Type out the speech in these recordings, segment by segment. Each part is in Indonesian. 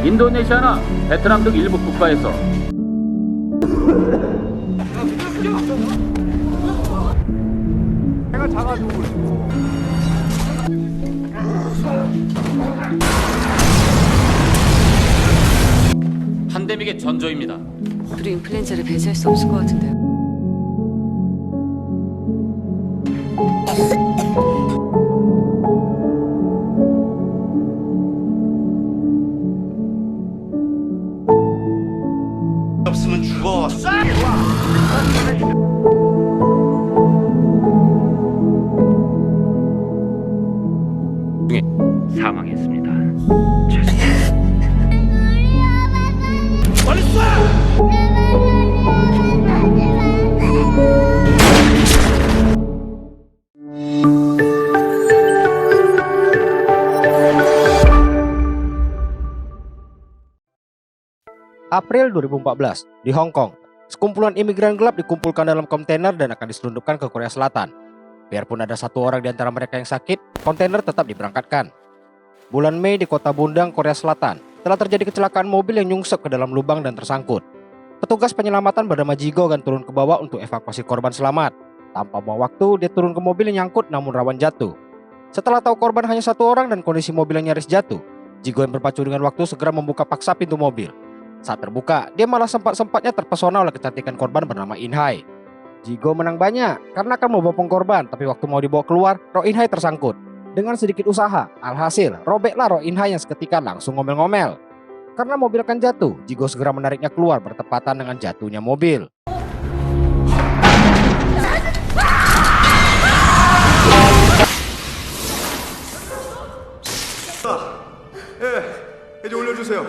인도네시아나 베트남 등 일부 국가에서 해가 작아지고 있고. 팬데믹의 전조입니다. 우리 인플루엔자를 배제할 수 없을 것 같은데요. 없으면 죽어. 사망했습니다. April 2014, di Hong Kong, sekumpulan imigran gelap dikumpulkan dalam kontainer dan akan diselundupkan ke Korea Selatan. Biarpun ada satu orang di antara mereka yang sakit, kontainer tetap diberangkatkan. Bulan Mei di kota Bundang, Korea Selatan, telah terjadi kecelakaan mobil yang nyungsep ke dalam lubang dan tersangkut. Petugas penyelamatan bernama Jigo akan turun ke bawah untuk evakuasi korban selamat. Tanpa buang waktu, dia turun ke mobil yang nyangkut namun rawan jatuh. Setelah tahu korban hanya satu orang dan kondisi mobil yang nyaris jatuh, Jigo yang berpacu dengan waktu segera membuka paksa pintu mobil. Saat terbuka, dia malah sempat-sempatnya terpesona oleh kecantikan korban bernama In Hai. Jigo menang banyak karena akan membopong korban, tapi waktu mau dibawa keluar, Roh In Hai tersangkut. Dengan sedikit usaha, alhasil robeklah Roh In Hai yang seketika langsung ngomel-ngomel. Karena mobil akan jatuh, Jigo segera menariknya keluar bertepatan dengan jatuhnya mobil. 이제 올려주세요.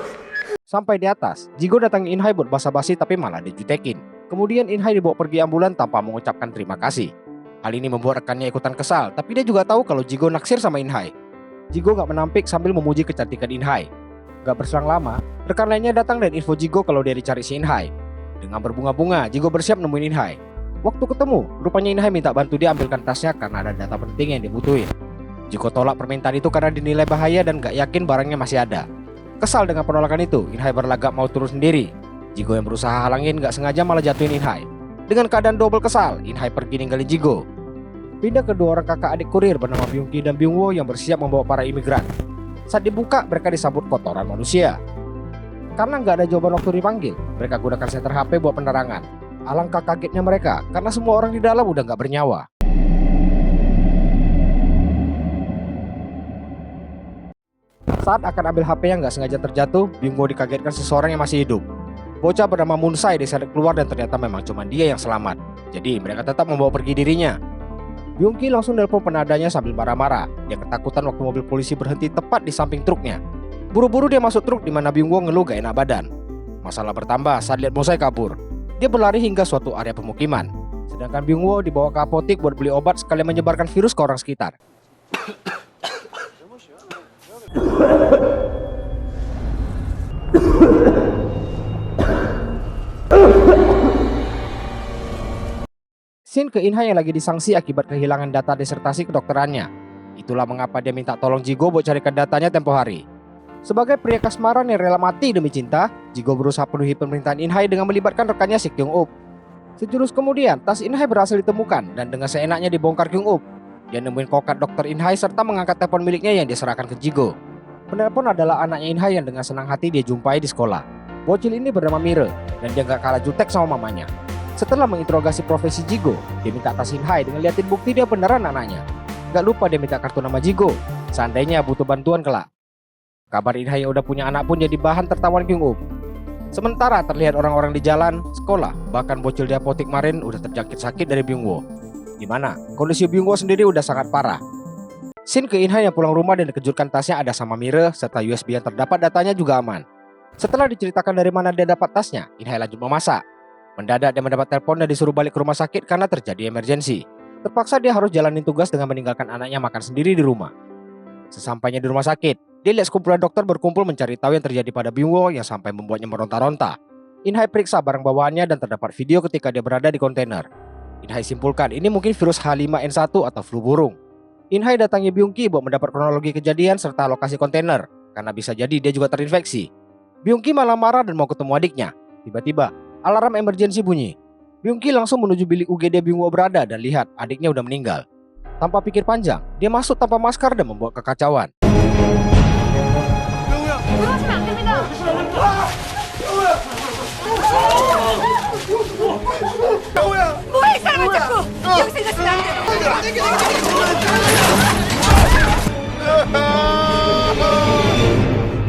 Sampai di atas, Jigo datangi In Hai buat basa-basi tapi malah dijutekin. Kemudian In Hai dibawa pergi ambulan tanpa mengucapkan terima kasih. Hal ini membuat rekannya ikutan kesal, tapi dia juga tahu kalau Jigo naksir sama In Hai. Jigo gak menampik sambil memuji kecantikan In Hai. Gak berselang lama, rekan lainnya datang dan info Jigo kalau dia dicari si In Hai. Dengan berbunga-bunga, Jigo bersiap nemuin In Hai. Waktu ketemu, rupanya In Hai minta bantu dia ambilkan tasnya karena ada data penting yang dibutuhin. Jigo tolak permintaan itu karena dinilai bahaya dan gak yakin barangnya masih ada. Kesal dengan penolakan itu, In Hai berlagak mau turun sendiri. Jigo yang berusaha halangin gak sengaja malah jatuhin In Hai. Dengan keadaan double kesal, In Hai pergi ninggalin Jigo. Pindah kedua orang kakak adik kurir bernama Byung Ki dan Byung Wo yang bersiap membawa para imigran. Saat dibuka, mereka disambut kotoran manusia. Karena gak ada jawaban waktu dipanggil, mereka gunakan senter HP buat penerangan. Alangkah kagetnya mereka, karena semua orang di dalam udah gak bernyawa. Saat akan ambil HP yang gak sengaja terjatuh, Byung Wo dikagetkan seseorang yang masih hidup. Bocah bernama Moon Sai diseret keluar dan ternyata memang cuma dia yang selamat. Jadi mereka tetap membawa pergi dirinya. Byung Ki langsung nelpon penadanya sambil marah-marah. Dia ketakutan waktu mobil polisi berhenti tepat di samping truknya. Buru-buru dia masuk truk di mana Byung Wo ngeluh gak enak badan. Masalah bertambah saat lihat Moon Sai kabur. Dia berlari hingga suatu area pemukiman. Sedangkan Byung Wo dibawa ke apotik buat beli obat sekalian menyebarkan virus ke orang sekitar. Scene ke In Hai yang lagi disangsi akibat kehilangan data disertasi kedokterannya. Itulah mengapa dia minta tolong Jigo buat carikan datanya tempo hari. Sebagai pria kasmaran yang rela mati demi cinta, Jigo berusaha penuhi permintaan In Hai dengan melibatkan rekannya si Kyung Up. Sejurus kemudian, tas In Hai berhasil ditemukan dan dengan seenaknya dibongkar Kyung Up. Dia nemuin kokat dokter In Hai serta mengangkat telepon miliknya yang diserahkan ke Jigo. Penelpon adalah anaknya In Hai yang dengan senang hati dia jumpai di sekolah. Bocil ini bernama Mire dan dia gak kalah jutek sama mamanya. Setelah menginterogasi profesi Jigo, dia minta tas In Hai dengan liatin bukti dia beneran anaknya. Gak lupa dia minta kartu nama Jigo, seandainya butuh bantuan kelak. Kabar In Hai yang udah punya anak pun jadi bahan tertawan Kyung Up. Sementara terlihat orang-orang di jalan, sekolah, bahkan bocil di apotik Marin udah terjangkit sakit dari Byung Wo. Dimana kondisi Byung Wo sendiri udah sangat parah. Scene ke In Hai yang pulang rumah dan dikejutkan tasnya ada sama Mire serta USB yang terdapat datanya juga aman. Setelah diceritakan dari mana dia dapat tasnya, In Hai lanjut memasak. Mendadak dia mendapat telepon dan disuruh balik ke rumah sakit karena terjadi emergensi. Terpaksa dia harus jalanin tugas dengan meninggalkan anaknya makan sendiri di rumah. Sesampainya di rumah sakit, dia lihat sekumpulan dokter berkumpul mencari tahu yang terjadi pada Byung Wo yang sampai membuatnya meronta-ronta. In Hai periksa barang bawaannya dan terdapat video ketika dia berada di kontainer. In Hai simpulkan ini mungkin virus H5N1 atau flu burung. In Hai datangi Byung Ki buat mendapat kronologi kejadian serta lokasi kontainer, karena bisa jadi dia juga terinfeksi. Byung-ki malah marah dan mau ketemu adiknya. Tiba-tiba, alarm emergensi bunyi. Byung-ki langsung menuju bilik UGD Byung-woo berada dan lihat adiknya udah meninggal. Tanpa pikir panjang, dia masuk tanpa masker dan membuat kekacauan.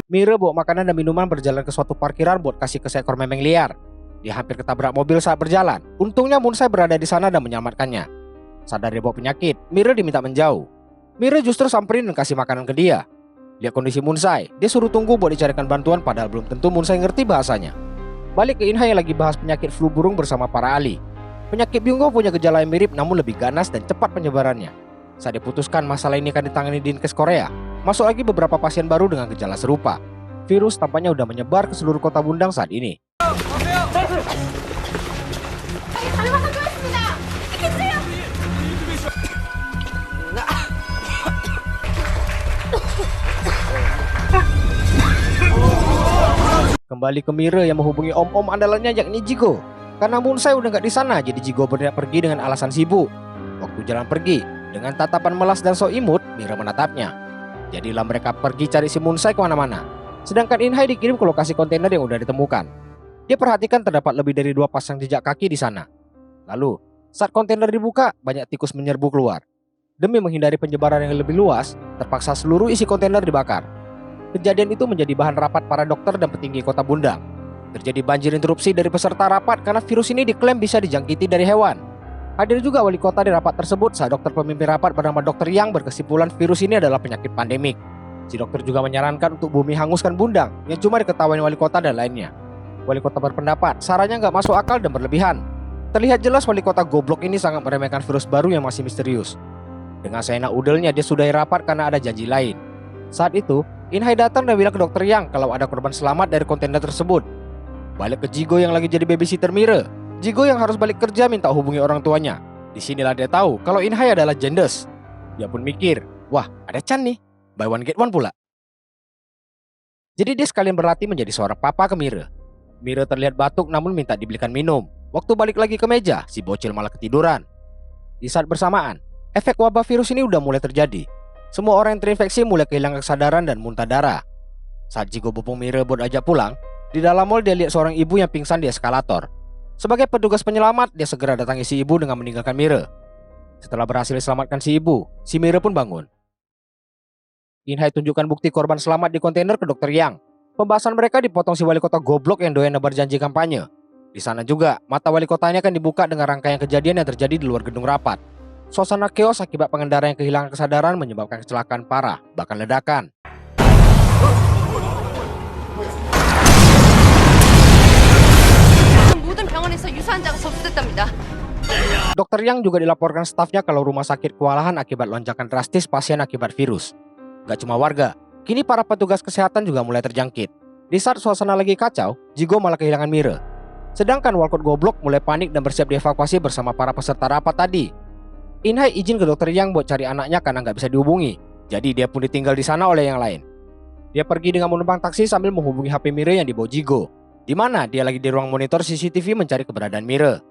Mira bawa makanan dan minuman berjalan ke suatu parkiran buat kasih ke seekor memeng liar. Dia hampir ketabrak mobil saat berjalan. Untungnya Munsai berada di sana dan menyelamatkannya. Sadar dia bawa penyakit, Mira diminta menjauh. Mira justru samperin dan kasih makanan ke dia. Lihat kondisi Munsai, dia suruh tunggu buat dicarikan bantuan padahal belum tentu Munsai ngerti bahasanya. Balik ke Inha yang lagi bahas penyakit flu burung bersama para ahli. Penyakit Byung-woo punya gejala yang mirip namun lebih ganas dan cepat penyebarannya. Saat diputuskan masalah ini akan ditangani di Dinkes Korea, masuk lagi beberapa pasien baru dengan gejala serupa. Virus tampaknya udah menyebar ke seluruh kota Bundang saat ini. Kembali ke Mira yang menghubungi om-om andalannya yakni Jigo. Karena Munsai udah nggak di sana, jadi Jigo berniat pergi dengan alasan sibuk. Waktu jalan pergi, dengan tatapan melas dan sok imut, Mira menatapnya. Jadilah mereka pergi cari si Munsai kemana-mana. Sedangkan Inhai dikirim ke lokasi kontainer yang udah ditemukan. Dia perhatikan terdapat lebih dari 2 pasang jejak kaki di sana. Lalu, saat kontainer dibuka, banyak tikus menyerbu keluar. Demi menghindari penyebaran yang lebih luas, terpaksa seluruh isi kontainer dibakar. Kejadian itu menjadi bahan rapat para dokter dan petinggi kota Bundang. Terjadi banjir interupsi dari peserta rapat karena virus ini diklaim bisa dijangkiti dari hewan. Hadir juga wali kota di rapat tersebut saat dokter pemimpin rapat bernama Dr. Yang berkesimpulan virus ini adalah penyakit pandemik. Si dokter juga menyarankan untuk bumi hanguskan Bundang yang cuma diketahui wali kota dan lainnya. Wali kota berpendapat sarannya nggak masuk akal dan berlebihan. Terlihat jelas wali kota goblok ini sangat meremehkan virus baru yang masih misterius. Dengan seenak udelnya dia sudahi rapat karena ada janji lain. Saat itu, Inhai datang dan bilang ke Dr. Yang kalau ada korban selamat dari kontainer tersebut. Balik ke Jigo yang lagi jadi babysitter Mira. Jigo yang harus balik kerja minta hubungi orang tuanya. Disinilah dia tahu kalau Inhai adalah Jendes. Dia pun mikir, wah ada Chan nih, buy one get one pula. Jadi dia sekalian berlatih menjadi seorang papa ke Mira. Mira terlihat batuk namun minta dibelikan minum. Waktu balik lagi ke meja, si bocil malah ketiduran. Di saat bersamaan, efek wabah virus ini udah mulai terjadi. Semua orang yang terinfeksi mulai kehilangan kesadaran dan muntah darah. Saat Jigo bopong Mira buat ajak pulang, di dalam mall dia lihat seorang ibu yang pingsan di eskalator. Sebagai petugas penyelamat, dia segera datangi si ibu dengan meninggalkan Mira. Setelah berhasil diselamatkan si ibu, si Mira pun bangun. Inhai tunjukkan bukti korban selamat di kontainer ke Dr. Yang. Pembahasan mereka dipotong si wali kota goblok yang doyan nebar janji kampanye. Di sana juga, mata wali kotanya akan dibuka dengan rangkaian kejadian yang terjadi di luar gedung rapat. Suasana chaos akibat pengendara yang kehilangan kesadaran menyebabkan kecelakaan parah, bahkan ledakan. Dokter Yang juga dilaporkan stafnya kalau rumah sakit kewalahan akibat lonjakan drastis pasien akibat virus. Gak cuma warga, kini para petugas kesehatan juga mulai terjangkit. Di saat suasana lagi kacau, Jigo malah kehilangan Mira. Sedangkan Walcott goblok mulai panik dan bersiap dievakuasi bersama para peserta rapat tadi. Inhai izin ke Dr. Yang buat cari anaknya karena nggak bisa dihubungi. Jadi dia pun ditinggal di sana oleh yang lain. Dia pergi dengan menumpang taksi sambil menghubungi HP Mira yang dibawa Jigo. Di mana dia lagi di ruang monitor CCTV mencari keberadaan Mira.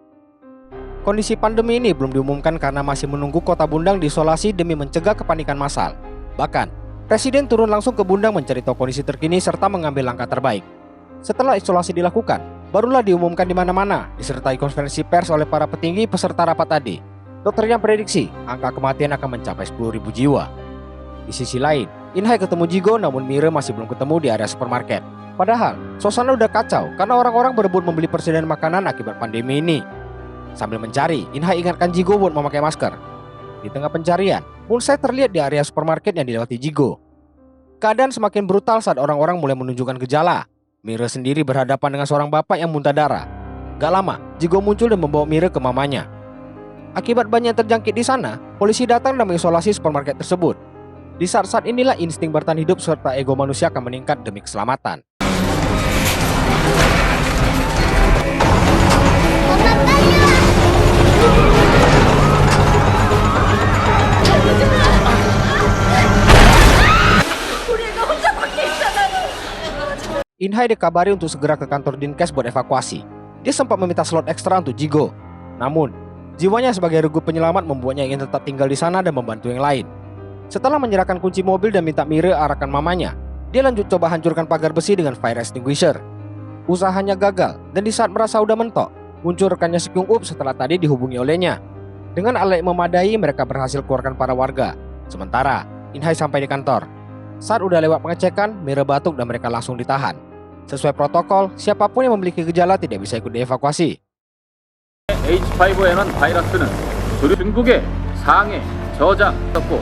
Kondisi pandemi ini belum diumumkan karena masih menunggu kota Bundang diisolasi demi mencegah kepanikan massal. Bahkan, Presiden turun langsung ke Bundang mencari tahu kondisi terkini serta mengambil langkah terbaik. Setelah isolasi dilakukan, barulah diumumkan di mana-mana, disertai konferensi pers oleh para petinggi peserta rapat tadi. Dokter Yang prediksi angka kematian akan mencapai 10.000 jiwa. Di sisi lain, Inhai ketemu Jigo namun Mira masih belum ketemu di area supermarket. Padahal, suasana udah kacau karena orang-orang berebut membeli persediaan makanan akibat pandemi ini. Sambil mencari, Inhai ingatkan Jigo buat memakai masker. Di tengah pencarian, Munsai terlihat di area supermarket yang dilewati Jigo. Keadaan semakin brutal saat orang-orang mulai menunjukkan gejala. Mira sendiri berhadapan dengan seorang bapak yang muntah darah. Gak lama, Jigo muncul dan membawa Mira ke mamanya. Akibat banyak yang terjangkit di sana, polisi datang dan mengisolasi supermarket tersebut. Di saat-saat inilah insting bertahan hidup serta ego manusia akan meningkat demi keselamatan. Inhai dikabari untuk segera ke kantor Dinkes buat evakuasi. Dia sempat meminta slot ekstra untuk Jigo. Namun, jiwanya sebagai regu penyelamat membuatnya ingin tetap tinggal di sana dan membantu yang lain. Setelah menyerahkan kunci mobil dan minta Mire arahkan mamanya, dia lanjut coba hancurkan pagar besi dengan fire extinguisher. Usahanya gagal, dan di saat merasa udah mentok, muncul rekannya Si Kyung Up setelah tadi dihubungi olehnya. Dengan alat yang memadai, mereka berhasil keluarkan para warga. Sementara, Inhai sampai di kantor. Saat udah lewat pengecekan, Mire batuk dan mereka langsung ditahan. Sesuai protokol, siapapun yang memiliki gejala tidak bisa ikut dievakuasi. H5N1 바이러스는 주로 중국의 상해, 저장, 떴고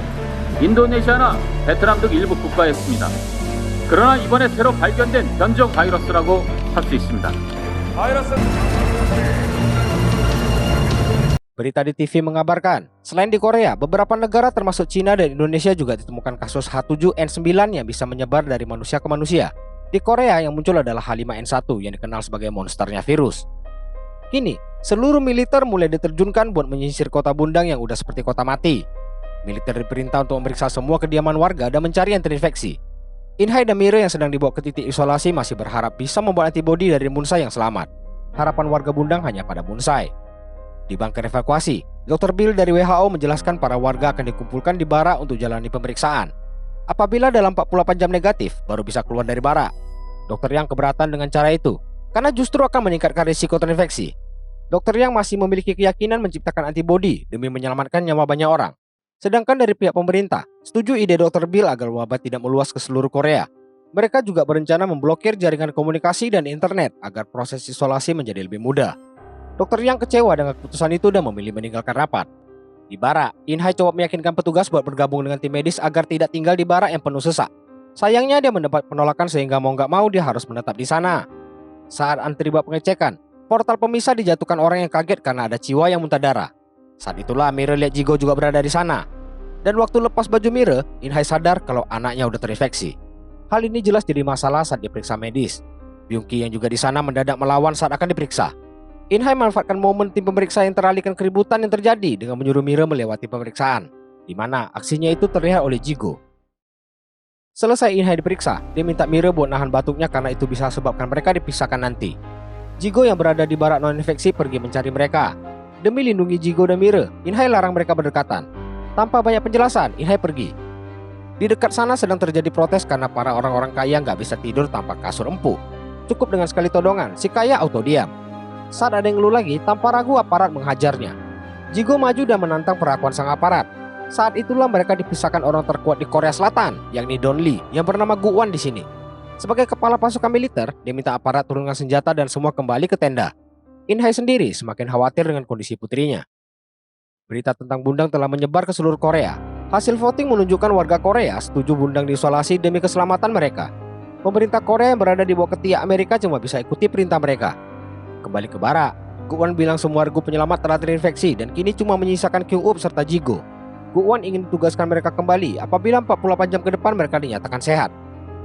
인도네시아나 베트남 등 일부 국가에 있습니다. 그러나 이번에 새로 발견된 변종 바이러스라고 할 수 있습니다. Berita di TV mengabarkan, selain di Korea, beberapa negara termasuk Cina dan Indonesia juga ditemukan kasus H7N9 yang bisa menyebar dari manusia ke manusia. Di Korea yang muncul adalah H5N1 yang dikenal sebagai monsternya virus. Kini, seluruh militer mulai diterjunkan buat menyisir kota Bundang yang udah seperti kota mati. Militer diperintah untuk memeriksa semua kediaman warga dan mencari yang terinfeksi. Inhai dan Mire yang sedang dibawa ke titik isolasi masih berharap bisa membuat antibodi dari Munsai yang selamat. Harapan warga Bundang hanya pada Munsai. Di bunker evakuasi, Dr. Bill dari WHO menjelaskan para warga akan dikumpulkan di bara untuk jalani pemeriksaan. Apabila dalam 48 jam negatif, baru bisa keluar dari bara. Dr. Yang keberatan dengan cara itu, karena justru akan meningkatkan risiko terinfeksi. Dr. Yang masih memiliki keyakinan menciptakan antibodi demi menyelamatkan nyawa banyak orang. Sedangkan dari pihak pemerintah, setuju ide Dr. Bill agar wabah tidak meluas ke seluruh Korea. Mereka juga berencana memblokir jaringan komunikasi dan internet agar proses isolasi menjadi lebih mudah. Dr. Yang kecewa dengan keputusan itu dan memilih meninggalkan rapat. Di bara, Inhai coba meyakinkan petugas buat bergabung dengan tim medis agar tidak tinggal di bara yang penuh sesak. Sayangnya dia mendapat penolakan sehingga mau nggak mau dia harus menetap di sana. Saat antri bab pengecekan, portal pemisah dijatuhkan orang yang kaget karena ada Ciwa yang muntah darah. Saat itulah Mire lihat Jigo juga berada di sana. Dan waktu lepas baju Mire, Inhai sadar kalau anaknya udah terinfeksi. Hal ini jelas jadi masalah saat diperiksa medis. Byung-ki yang juga di sana mendadak melawan saat akan diperiksa. Inhai memanfaatkan momen tim pemeriksa yang teralihkan keributan yang terjadi dengan menyuruh Mire melewati pemeriksaan, di mana aksinya itu terlihat oleh Jigo. Selesai Inhai diperiksa, dia minta Mire buat nahan batuknya karena itu bisa sebabkan mereka dipisahkan nanti. Jigo yang berada di barak non-infeksi pergi mencari mereka. Demi lindungi Jigo dan Mire, Inhai larang mereka berdekatan. Tanpa banyak penjelasan, Inhai pergi. Di dekat sana sedang terjadi protes karena para orang-orang kaya nggak bisa tidur tanpa kasur empuk. Cukup dengan sekali todongan, si kaya auto diam. Saat ada yang ngeluh lagi, tanpa ragu aparat menghajarnya. Jigo maju dan menantang perlakuan sang aparat. Saat itulah mereka dipisahkan orang terkuat di Korea Selatan, yakni Don Lee, yang bernama Gu Wan di sini. Sebagai kepala pasukan militer, dia minta aparat turunkan senjata dan semua kembali ke tenda. Inhai sendiri semakin khawatir dengan kondisi putrinya. Berita tentang Bundang telah menyebar ke seluruh Korea. Hasil voting menunjukkan warga Korea setuju Bundang diisolasi demi keselamatan mereka. Pemerintah Korea yang berada di bawah ketiak Amerika cuma bisa ikuti perintah mereka. Kembali ke bara, Gu Wan bilang semua regu penyelamat telah terinfeksi dan kini cuma menyisakan Kyung Up serta Jigo. Gu Wan ingin tugaskan mereka kembali apabila 48 jam ke depan mereka dinyatakan sehat.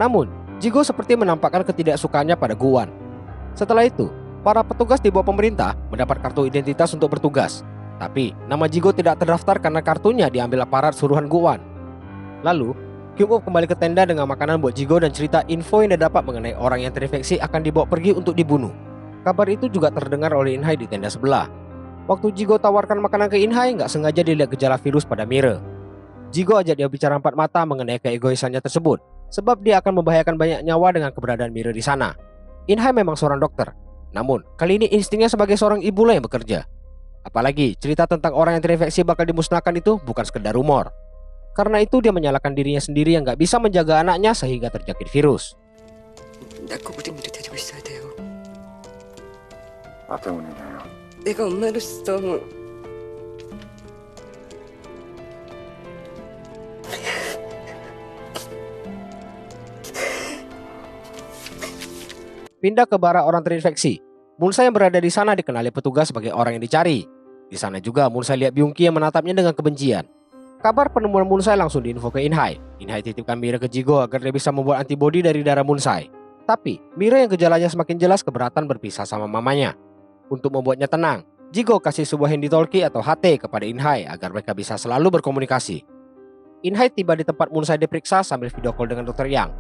Namun, Jigo seperti menampakkan ketidaksukaannya pada Gu Wan. Setelah itu, para petugas di bawah pemerintah mendapat kartu identitas untuk bertugas. Tapi, nama Jigo tidak terdaftar karena kartunya diambil aparat suruhan Gu Wan. Lalu, Kyung Up kembali ke tenda dengan makanan buat Jigo dan cerita info yang dia dapat mengenai orang yang terinfeksi akan dibawa pergi untuk dibunuh. Kabar itu juga terdengar oleh Inhai di tenda sebelah. Waktu Jigo tawarkan makanan ke Inhai, nggak sengaja dilihat gejala virus pada Mire. Jigo ajak dia bicara empat mata mengenai keegoisannya tersebut, sebab dia akan membahayakan banyak nyawa dengan keberadaan Mire di sana. Inhai memang seorang dokter, namun kali ini instingnya sebagai seorang ibu lah yang bekerja. Apalagi cerita tentang orang yang terinfeksi bakal dimusnahkan itu bukan sekedar rumor. Karena itu dia menyalahkan dirinya sendiri yang nggak bisa menjaga anaknya sehingga terjangkit virus. 나 꼭 우리 미래 데리고 있어야 돼요. 나 때문이네요. 내가 엄마로서 Pindah ke bara orang terinfeksi. Munsai yang berada di sana dikenali petugas sebagai orang yang dicari. Di sana juga Munsai lihat Byung-ki yang menatapnya dengan kebencian. Kabar penemuan Munsai langsung diinfo ke Inhai. Inhai titipkan Mire ke Jigo agar dia bisa membuat antibodi dari darah Munsai. Tapi Mire yang gejalanya semakin jelas keberatan berpisah sama mamanya. Untuk membuatnya tenang, Jigo kasih sebuah handy-talkie atau HT kepada Inhai agar mereka bisa selalu berkomunikasi. Inhai tiba di tempat Munsai diperiksa sambil video call dengan Dr. Yang.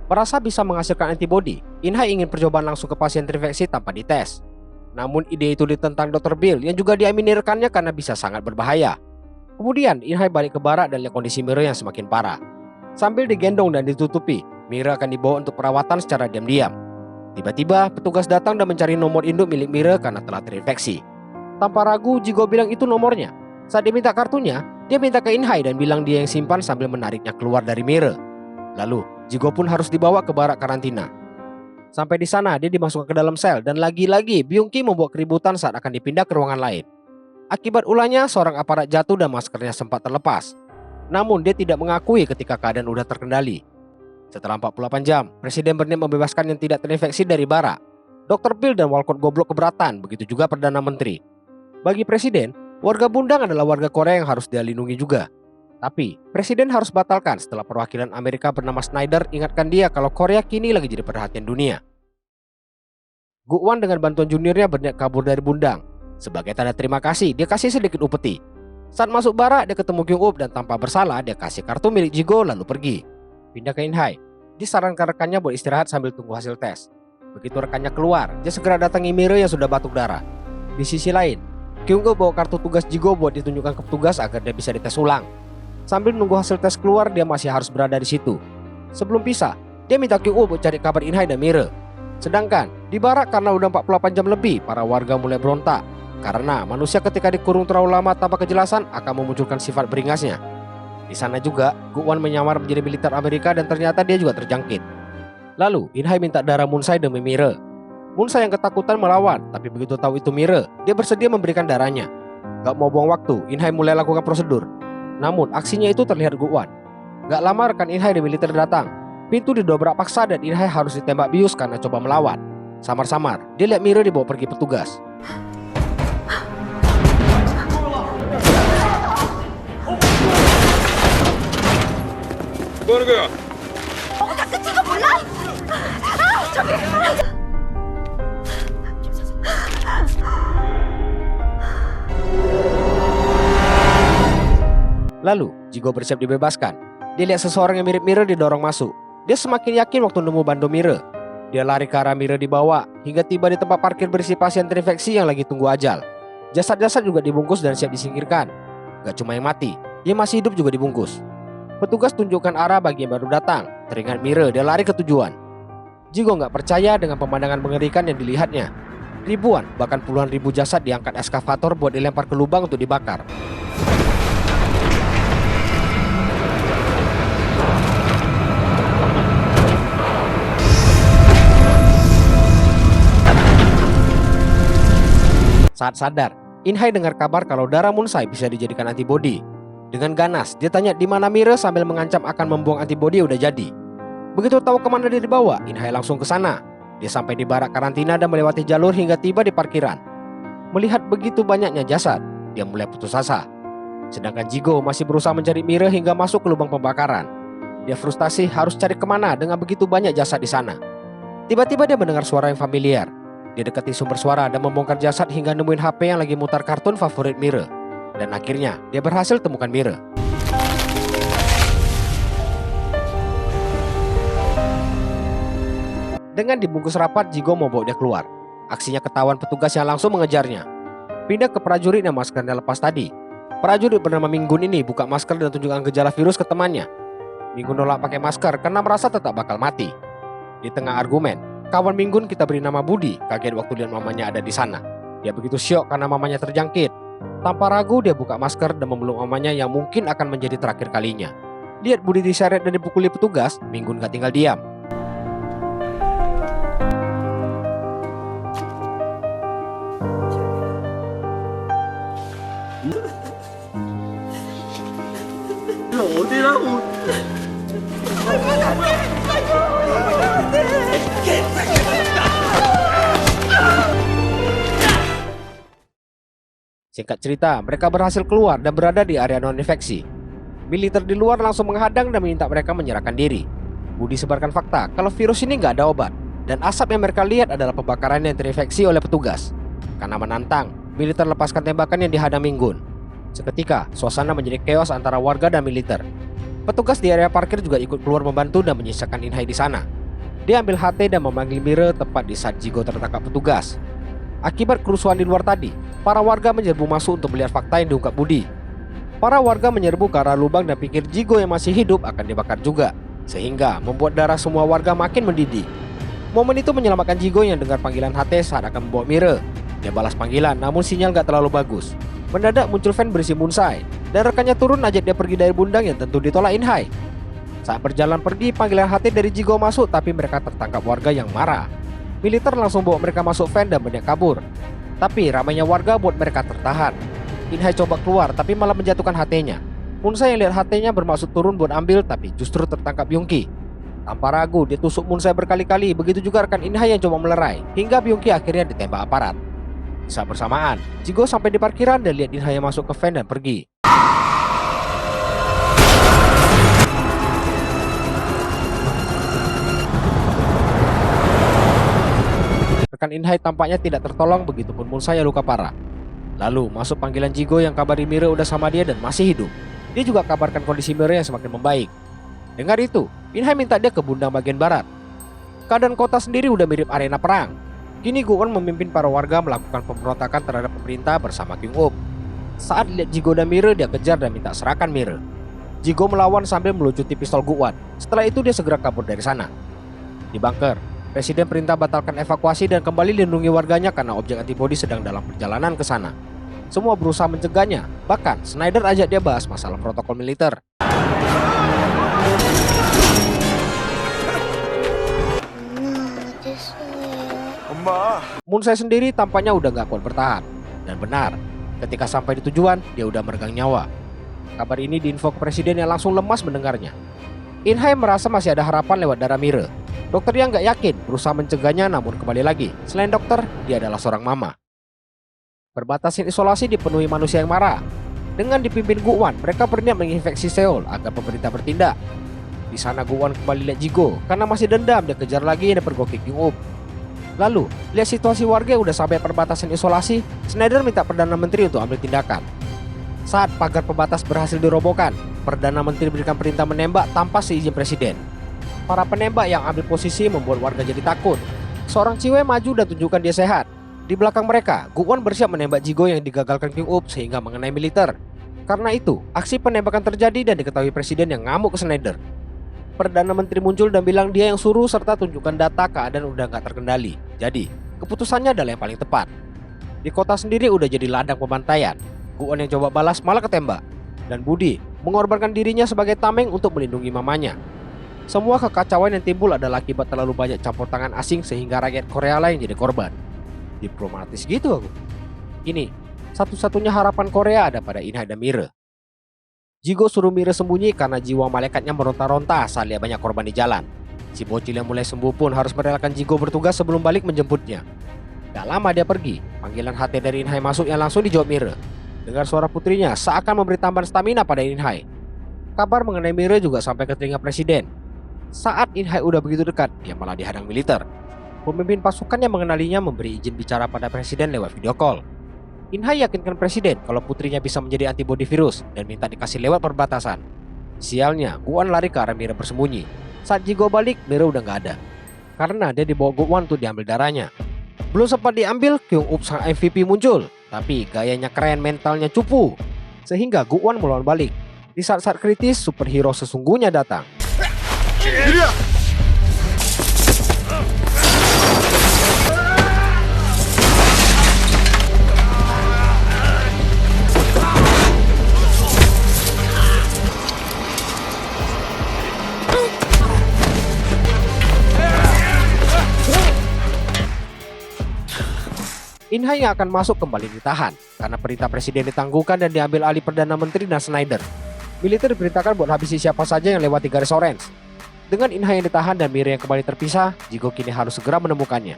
Merasa bisa menghasilkan antibodi, Inhai ingin percobaan langsung ke pasien terinfeksi tanpa dites. Namun ide itu ditentang Dr. Bill yang juga diamini rekannya karena bisa sangat berbahaya. Kemudian Inhai balik ke barak dan lihat kondisi Mira yang semakin parah. Sambil digendong dan ditutupi, Mira akan dibawa untuk perawatan secara diam-diam. Tiba-tiba petugas datang dan mencari nomor induk milik Mira karena telah terinfeksi. Tanpa ragu, Jigo bilang itu nomornya. Saat dia minta kartunya, dia minta ke Inhai dan bilang dia yang simpan sambil menariknya keluar dari Mira. Lalu, Jigo pun harus dibawa ke barak karantina. Sampai di sana, dia dimasukkan ke dalam sel dan lagi-lagi Byung-ki membuat keributan saat akan dipindah ke ruangan lain. Akibat ulahnya, seorang aparat jatuh dan maskernya sempat terlepas. Namun, dia tidak mengakui ketika keadaan udah terkendali. Setelah 48 jam, Presiden berniat membebaskan yang tidak terinfeksi dari barak. Dr. Bill dan Walcott goblok keberatan, begitu juga Perdana Menteri. Bagi Presiden, warga Bundang adalah warga Korea yang harus dia lindungi juga. Tapi, Presiden harus batalkan setelah perwakilan Amerika bernama Snyder ingatkan dia kalau Korea kini lagi jadi perhatian dunia. Gu-wan dengan bantuan juniornya berniat kabur dari Bundang. Sebagai tanda terima kasih, dia kasih sedikit upeti. Saat masuk barak, dia ketemu Kyung-up dan tanpa bersalah, dia kasih kartu milik Jigo lalu pergi. Pindah ke Inhai. Dia sarankan rekannya buat istirahat sambil tunggu hasil tes. Begitu rekannya keluar, dia segera datangi Mira yang sudah batuk darah. Di sisi lain, Kyung-up bawa kartu tugas Jigo buat ditunjukkan ke petugas agar dia bisa dites ulang. Sambil menunggu hasil tes keluar, dia masih harus berada di situ. Sebelum pisah, dia minta Kyung-up buat cari kabar Inhai dan Mira. Sedangkan di barak karena udah 48 jam lebih, para warga mulai berontak. Karena manusia ketika dikurung terlalu lama tanpa kejelasan akan memunculkan sifat beringasnya. Di sana juga, Gu-wan menyamar menjadi militer Amerika dan ternyata dia juga terjangkit. Lalu, Inhai minta darah Munsai demi Mira. Munsai yang ketakutan melawan, tapi begitu tahu itu Mira, dia bersedia memberikan darahnya. Gak mau buang waktu, Inhai mulai lakukan prosedur. Namun aksinya itu terlihat Gu-wan. Gak lama rekan Inhai dari militer datang. Pintu didobrak paksa dan Inhai harus ditembak bius karena coba melawan. Samar-samar, dia lihat Mira dibawa pergi petugas. Lalu, Jigo bersiap dibebaskan. Dia lihat seseorang yang mirip Mira didorong masuk. Dia semakin yakin waktu nemu bandu Mira. Dia lari ke arah Mira dibawa, hingga tiba di tempat parkir berisi pasien terinfeksi yang lagi tunggu ajal. Jasad-jasad juga dibungkus dan siap disingkirkan. Gak cuma yang mati, yang masih hidup juga dibungkus. Petugas tunjukkan arah bagi yang baru datang. Teringat Mira, dia lari ke tujuan. Jigo gak percaya dengan pemandangan mengerikan yang dilihatnya. Ribuan, bahkan puluhan ribu jasad diangkat eskavator buat dilempar ke lubang untuk dibakar. Saat sadar, Inhai dengar kabar kalau darah Munsai bisa dijadikan antibodi. Dengan ganas, dia tanya di mana Mira sambil mengancam akan membuang antibodi yang udah jadi. Begitu tahu kemana dia dibawa, Inhai langsung ke sana. Dia sampai di barak karantina dan melewati jalur hingga tiba di parkiran. Melihat begitu banyaknya jasad, dia mulai putus asa. Sedangkan Jigo masih berusaha mencari Mira hingga masuk ke lubang pembakaran. Dia frustasi harus cari kemana dengan begitu banyak jasad di sana. Tiba-tiba dia mendengar suara yang familiar. Dia dekati sumber suara dan membongkar jasad hingga nemuin HP yang lagi mutar kartun favorit Mira. Dan akhirnya dia berhasil temukan Mira. Dengan dibungkus rapat, Jigo mau bawa dia keluar. Aksinya ketahuan petugas yang langsung mengejarnya. Pindah ke prajurit yang maskernya lepas tadi. Prajurit bernama Minggun ini buka masker dan tunjukkan gejala virus ke temannya. Minggun nolak pakai masker karena merasa tetap bakal mati. Di tengah argumen, kawan Minggun kita beri nama Budi kaget waktu lihat mamanya ada di sana. Dia begitu syok karena mamanya terjangkit. Tanpa ragu dia buka masker dan memeluk mamanya yang mungkin akan menjadi terakhir kalinya. Lihat Budi diseret dan dipukuli petugas, Minggun gak tinggal diam. Singkat cerita, mereka berhasil keluar dan berada di area non-infeksi. Militer di luar langsung menghadang dan meminta mereka menyerahkan diri. Budi sebarkan fakta kalau virus ini nggak ada obat, dan asap yang mereka lihat adalah pembakaran yang terinfeksi oleh petugas. Karena menantang, militer lepaskan tembakan yang dihadang Minggun. Seketika, suasana menjadi chaos antara warga dan militer. Petugas di area parkir juga ikut keluar membantu dan menyisakan Inhai di sana. Dia ambil HT dan memanggil Mire tepat di saat Jigo tertangkap petugas. Akibat kerusuhan di luar tadi, para warga menyerbu masuk untuk melihat fakta yang diungkap Budi. Para warga menyerbu ke arah lubang dan pikir Jigo yang masih hidup akan dibakar juga, sehingga membuat darah semua warga makin mendidih. Momen itu menyelamatkan Jigo yang dengar panggilan HT saat akan membawa Mire. Dia balas panggilan namun sinyal gak terlalu bagus. Mendadak muncul van berisi Munsai dan rekannya turun ajak dia pergi dari Bundang yang tentu ditolak Inhai. Saat berjalan pergi, panggilan HT dari Jigo masuk tapi mereka tertangkap warga yang marah. Militer langsung bawa mereka masuk van dan banyak kabur. Tapi ramainya warga buat mereka tertahan. Inhai coba keluar tapi malah menjatuhkan HT-nya. Munsai yang lihat HT-nya bermaksud turun buat ambil tapi justru tertangkap Byungki. Tanpa ragu dia tusuk Munsai berkali-kali, begitu juga rekan Inhai yang coba melerai, hingga Byungki akhirnya ditembak aparat. Saat bersamaan, Jigo sampai di parkiran dan lihat Inhai yang masuk ke van dan pergi. Rekan Inhai tampaknya tidak tertolong, begitupun Munsai yang luka parah. Lalu masuk panggilan Jigo yang kabari Mire udah sama dia dan masih hidup. Dia juga kabarkan kondisi Mire yang semakin membaik. Dengar itu, Inhai minta dia ke Bundang bagian barat. Keadaan kota sendiri udah mirip arena perang. Kini Guon memimpin para warga melakukan pemberontakan terhadap pemerintah bersama Kyung-up. Saat lihat Jigo dan Mire, dia kejar dan minta serahkan Mire. Jigo melawan sambil melucuti pistol Guon. Setelah itu dia segera kabur dari sana. Di bunker, Presiden perintah batalkan evakuasi dan kembali lindungi warganya karena objek antibodi sedang dalam perjalanan ke sana. Semua berusaha mencegahnya, bahkan Snyder ajak dia bahas masalah protokol militer. Munsai sendiri tampaknya udah gak kuat bertahan. Dan benar, ketika sampai di tujuan, dia udah meregang nyawa. Kabar ini diinfo ke presiden yang langsung lemas mendengarnya. Inhai merasa masih ada harapan lewat darah Mire. Dokter yang gak yakin berusaha mencegahnya, namun kembali lagi, selain dokter, dia adalah seorang mama. Perbatasan isolasi dipenuhi manusia yang marah. Dengan dipimpin Guwan, mereka berniat menginfeksi Seoul agar pemerintah bertindak. Di sana Guwan kembali lihat Jigo, karena masih dendam dia kejar lagi dan pergokik Kyung-up. Lalu, lihat situasi warga yang udah sampai perbatasan isolasi, Snyder minta Perdana Menteri untuk ambil tindakan. Saat pagar pembatas berhasil dirobohkan, Perdana Menteri berikan perintah menembak tanpa seizin presiden. Para penembak yang ambil posisi membuat warga jadi takut. Seorang cewek maju dan tunjukkan dia sehat. Di belakang mereka, Guwan bersiap menembak Jigo yang digagalkan Kyung-up sehingga mengenai militer. Karena itu, aksi penembakan terjadi dan diketahui presiden yang ngamuk ke Snyder. Perdana Menteri muncul dan bilang dia yang suruh serta tunjukkan data keadaan udah gak terkendali. Jadi, keputusannya adalah yang paling tepat. Di kota sendiri udah jadi ladang pembantaian. Guwan yang coba balas malah ketembak. Dan Budi mengorbankan dirinya sebagai tameng untuk melindungi mamanya. Semua kekacauan yang timbul adalah akibat terlalu banyak campur tangan asing sehingga rakyat Korea lain jadi korban. Diplomatis gitu aku. Ini, satu-satunya harapan Korea ada pada Inhai dan Mire. Jigo suruh Mire sembunyi karena jiwa malaikatnya meronta-ronta saat lihat banyak korban di jalan. Si bocil yang mulai sembuh pun harus merelakan Jigo bertugas sebelum balik menjemputnya. Gak lama dia pergi, panggilan HT dari Inhai masuk yang langsung dijawab Mire. Dengar suara putrinya seakan memberi tambahan stamina pada Inhai. Kabar mengenai Mire juga sampai ke telinga presiden. Saat Inhai udah begitu dekat, dia malah dihadang militer. Pemimpin pasukan yang mengenalinya memberi izin bicara pada presiden lewat video call. Inhai yakinkan presiden kalau putrinya bisa menjadi antibodi virus dan minta dikasih lewat perbatasan. Sialnya, Guwan lari ke arah Mire bersembunyi. Saat Jigo balik, Mire udah gak ada. Karena dia dibawa Guwan untuk diambil darahnya. Belum sempat diambil, Kyung-up sang MVP muncul. Tapi gayanya keren, mentalnya cupu. Sehingga Guwan melawan balik. Di saat-saat kritis, superhero sesungguhnya datang. Inhai yang akan masuk kembali ditahan karena perintah presiden ditangguhkan dan diambil alih Perdana Menteri dan Snyder. Militer diperintahkan buat habisi siapa saja yang lewati garis orange. Dengan Inhai yang ditahan dan Mire yang kembali terpisah, Jigo kini harus segera menemukannya.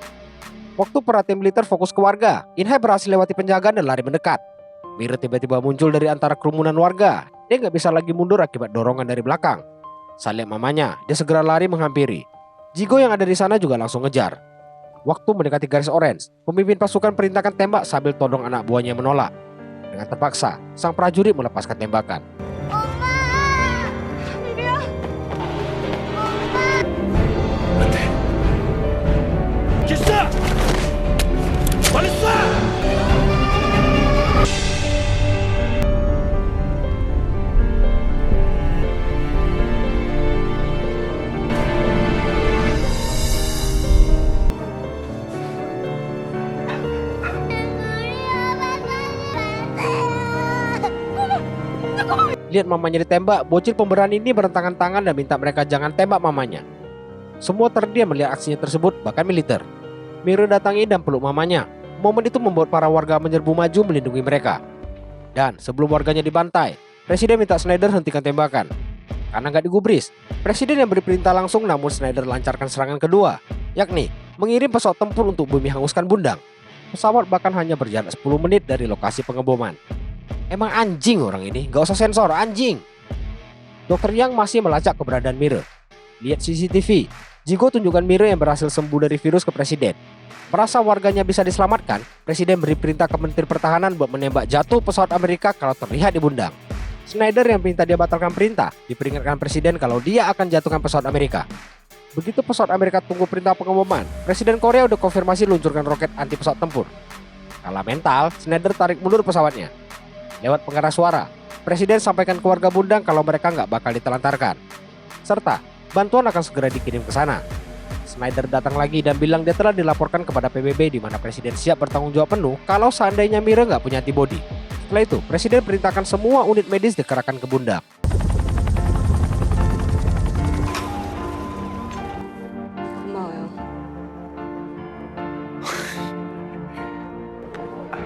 Waktu perhatian militer fokus ke warga, Inhai berhasil lewati penjagaan dan lari mendekat. Mire tiba-tiba muncul dari antara kerumunan warga. Dia nggak bisa lagi mundur akibat dorongan dari belakang. Saat lihat mamanya, dia segera lari menghampiri. Jigo yang ada di sana juga langsung ngejar. Waktu mendekati garis orange, pemimpin pasukan perintahkan tembak sambil todong anak buahnya yang menolak. Dengan terpaksa, sang prajurit melepaskan tembakan. lihat mamanya ditembak, bocil pemberani ini berentangan tangan dan minta mereka jangan tembak mamanya. Semua terdiam melihat aksinya tersebut, bahkan militer. Mira datangi dan peluk mamanya. Momen itu membuat para warga menyerbu maju melindungi mereka. Dan sebelum warganya dibantai, Presiden minta Schneider hentikan tembakan. Karena nggak digubris, Presiden yang beri perintah langsung, namun Schneider lancarkan serangan kedua, yakni mengirim pesawat tempur untuk bumi hanguskan Bundang. Pesawat bahkan hanya berjarak 10 menit dari lokasi pengeboman. Emang anjing orang ini, gak usah sensor, anjing. Dokter Yang masih melacak keberadaan Mira. Lihat CCTV, Jigo tunjukkan Mira yang berhasil sembuh dari virus ke Presiden. Merasa warganya bisa diselamatkan, Presiden beri perintah ke Menteri Pertahanan buat menembak jatuh pesawat Amerika kalau terlihat di Bundang. Schneider yang minta dia batalkan perintah, diperingatkan Presiden kalau dia akan jatuhkan pesawat Amerika. Begitu pesawat Amerika tunggu perintah pengeboman, Presiden Korea udah konfirmasi luncurkan roket anti pesawat tempur. Kalah mental, Schneider tarik mundur pesawatnya. Lewat pengeras suara, Presiden sampaikan ke warga Bundang kalau mereka nggak bakal ditelantarkan. Serta, bantuan akan segera dikirim ke sana. Schneider datang lagi dan bilang dia telah dilaporkan kepada PBB di mana Presiden siap bertanggung jawab penuh kalau seandainya Mira nggak punya antibody. Setelah itu, Presiden perintahkan semua unit medis dikerahkan ke Bundang. 고마워요.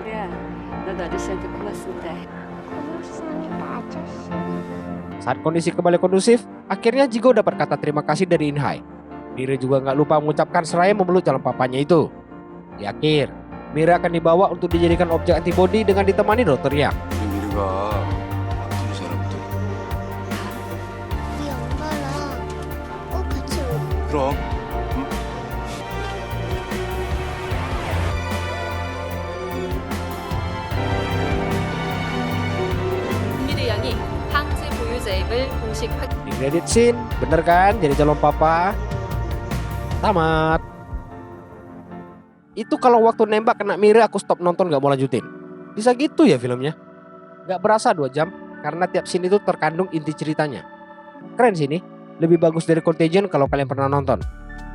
미래야, 너도 아저씨한테 고맙습니다. Saat kondisi kembali kondusif, akhirnya Jigo dapat kata terima kasih dari Inhai. Mira juga nggak lupa mengucapkan seraya memeluk calon papanya itu. Di akhir, Mira akan dibawa untuk dijadikan objek antibody dengan ditemani dokter Yang. 미르가 아픈 사람들. 우리 엄마랑 꼭 같이 올 그럼. 미르 양이 항체 보유자임을 공식 확인. Di credit scene, bener kan jadi calon papa? Tamat. Itu kalau waktu nembak kena Mira aku stop nonton gak mau lanjutin. Bisa gitu ya filmnya. Gak berasa 2 jam karena tiap scene itu terkandung inti ceritanya. Keren sih ini. Lebih bagus dari Contagion kalau kalian pernah nonton.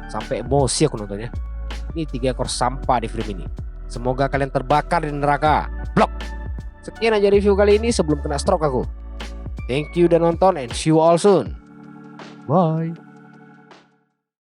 Sampai emosi aku nontonnya. Ini 3 ekor sampah di film ini. Semoga kalian terbakar di neraka. Blok. Sekian aja review kali ini sebelum kena stroke aku. Thank you udah nonton and see you all soon. Bye.